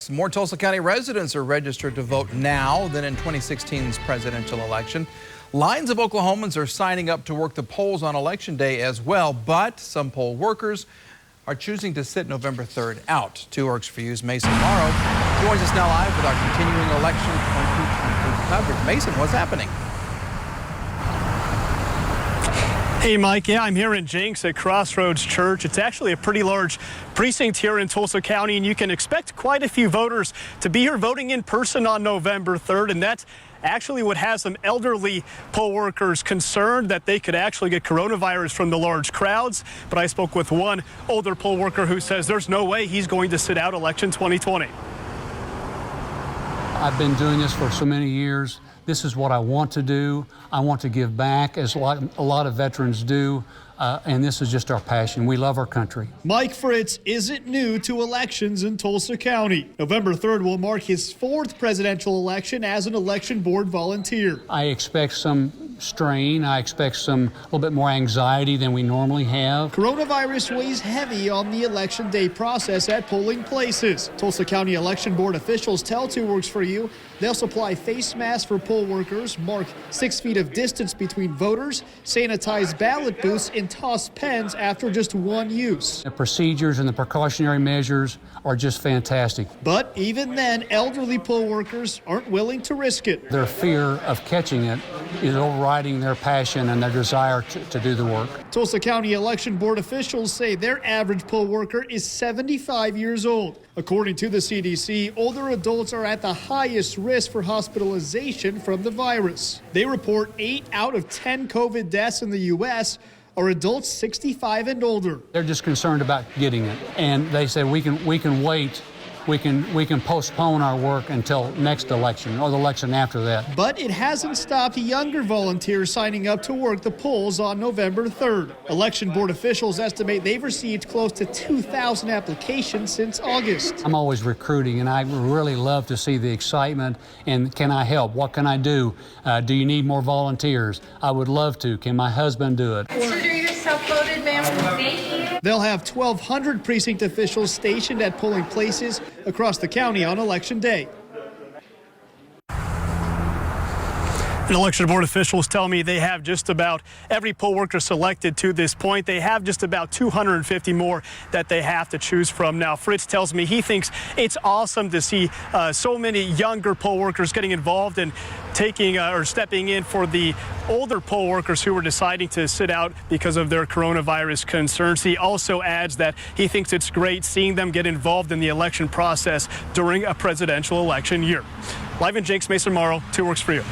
Plus, more Tulsa County residents are registered to vote now than in 2016's presidential election. Lines of Oklahomans are signing up to work the polls on Election Day as well, but some poll workers are choosing to sit November 3rd out. 2 Works for You's Mason Morrow joins us now live with our continuing election 2022 coverage. Mason, what's happening? Hey, Mike. Yeah, I'm here in Jenks at Crossroads Church. It's actually a pretty large precinct here in Tulsa County, and you can expect quite a few voters to be here voting in person on November 3rd, and that's actually what has some elderly poll workers concerned that they could actually get coronavirus from the large crowds. But I spoke with one older poll worker who says there's no way he's going to sit out election 2020. I've been doing this for so many years. This is what I want to do. I want to give back, as a lot of veterans do, and this is just our passion. We love our country. Mike Fritz isn't new to elections in Tulsa County. November 3rd will mark his 4th presidential election as an election board volunteer. I expect some strain. I expect a little bit more anxiety than we normally have. Coronavirus weighs heavy on the election day process at polling places. Tulsa County Election Board officials tell 2 Works for You they'll supply face masks for poll workers, mark 6 feet of distance between voters, sanitize ballot booths, and toss pens after just one use. The procedures and the precautionary measures are just fantastic. But even then, elderly poll workers aren't willing to risk it. Their fear of catching it is overriding their passion and their desire to do the work. Tulsa County Election Board officials say their average poll worker is 75 years old. According to the CDC, older adults are at the highest risk for hospitalization from the virus. They report 8 out of 10 COVID deaths in the U.S. are adults 65 and older. They're just concerned about getting it, and they say we can wait. We can postpone our work until next election or the election after that. But it hasn't stopped younger volunteers signing up to work the polls on November 3rd. Election board officials estimate they've received close to 2,000 applications since August. I'm always recruiting, and I really love to see the excitement. And can I help? What can I do? Do you need more volunteers? I would love to. Can my husband do it? Consider yourself voted, ma'am. Thank you. They'll have 1,200 precinct officials stationed at polling places across the county on Election Day. And election board officials tell me they have just about every poll worker selected to this point. They have just about 250 more that they have to choose from. Now, Fritz tells me he thinks it's awesome to see so many younger poll workers getting involved and taking or stepping in for the older poll workers who were deciding to sit out because of their coronavirus concerns. He also adds that he thinks it's great seeing them get involved in the election process during a presidential election year. Live in Jenks, Mason Morrow, 2 Works for You.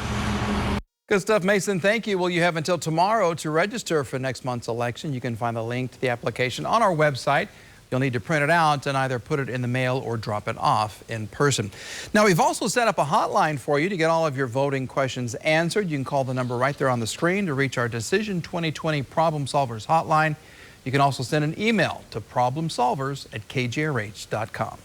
Good stuff, Mason. Thank you. Well, you have until tomorrow to register for next month's election. You can find the link to the application on our website. You'll need to print it out and either put it in the mail or drop it off in person. Now, we've also set up a hotline for you to get all of your voting questions answered. You can call the number right there on the screen to reach our Decision 2020 Problem Solvers hotline. You can also send an email to problemsolvers@kjrh.com.